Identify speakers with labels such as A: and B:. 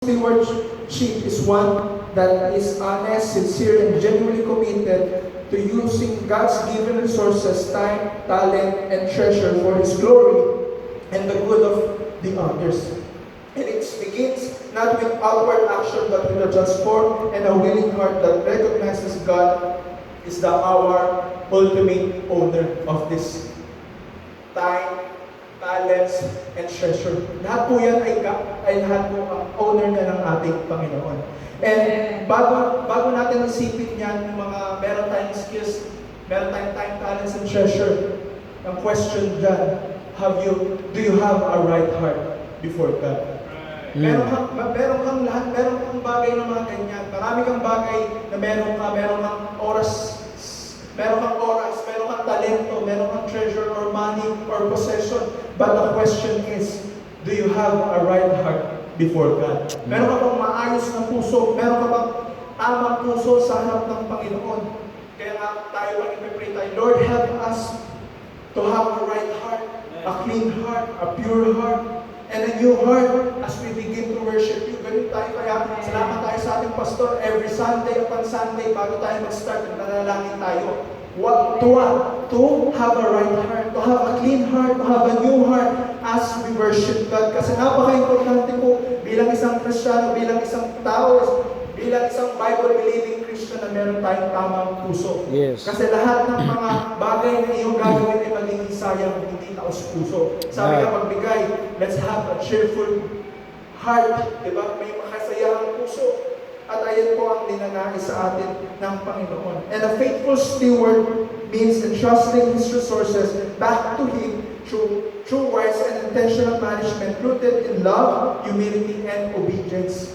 A: Stewardship is one that is honest, sincere, and genuinely committed to using God's given resources, time, talent, and treasure for His glory and the good of the others. And it begins not with outward action, but with a transformed and a willing heart that recognizes God is our ultimate owner of this time, talents, and treasure. Lahat po yan ay lahat po ang owner na ng ating Panginoon. And bago natin isipin yan, yung mga meron tayong skills, meron tayong time, talents, and treasure, ang question dyan, do you have a right heart before God? Meron kang lahat, meron kang bagay na mga ganyan. Marami kang bagay na meron kang oras, meron kang talento, meron kang treasure or money or possession. But the question is, do you have a right heart before God? Meron ka bang maayos na puso? Meron ka bang tamang puso sa harap ng Panginoon? Kaya nga tayo pag ipipray tayo, Lord, help us to have a right heart, a clean heart, a pure heart, and a new heart as we begin to worship you. Ganun tayo kaya, salamat tayo sa ating pastor. Every Sunday upon Sunday, bago tayo mag-start, nanalangin tayo. To have a right heart, to have a clean heart, to have a new heart as we worship God. Kasi napaka-importante po bilang isang Kristiyano, bilang isang tao, bilang isang Bible-believing Christian na meron tayong tamang puso.
B: Yes.
A: Kasi lahat ng mga bagay na iyong gagawin ay magiging sayang kung hindi taos puso. Sabi ka pagbigay, let's have a cheerful heart. Diba? May makasayang puso. At ayan po ang ninanais sa atin ng Panginoon. And a faithful steward means entrusting His resources back to Him through wise and intentional management rooted in love, humility, and obedience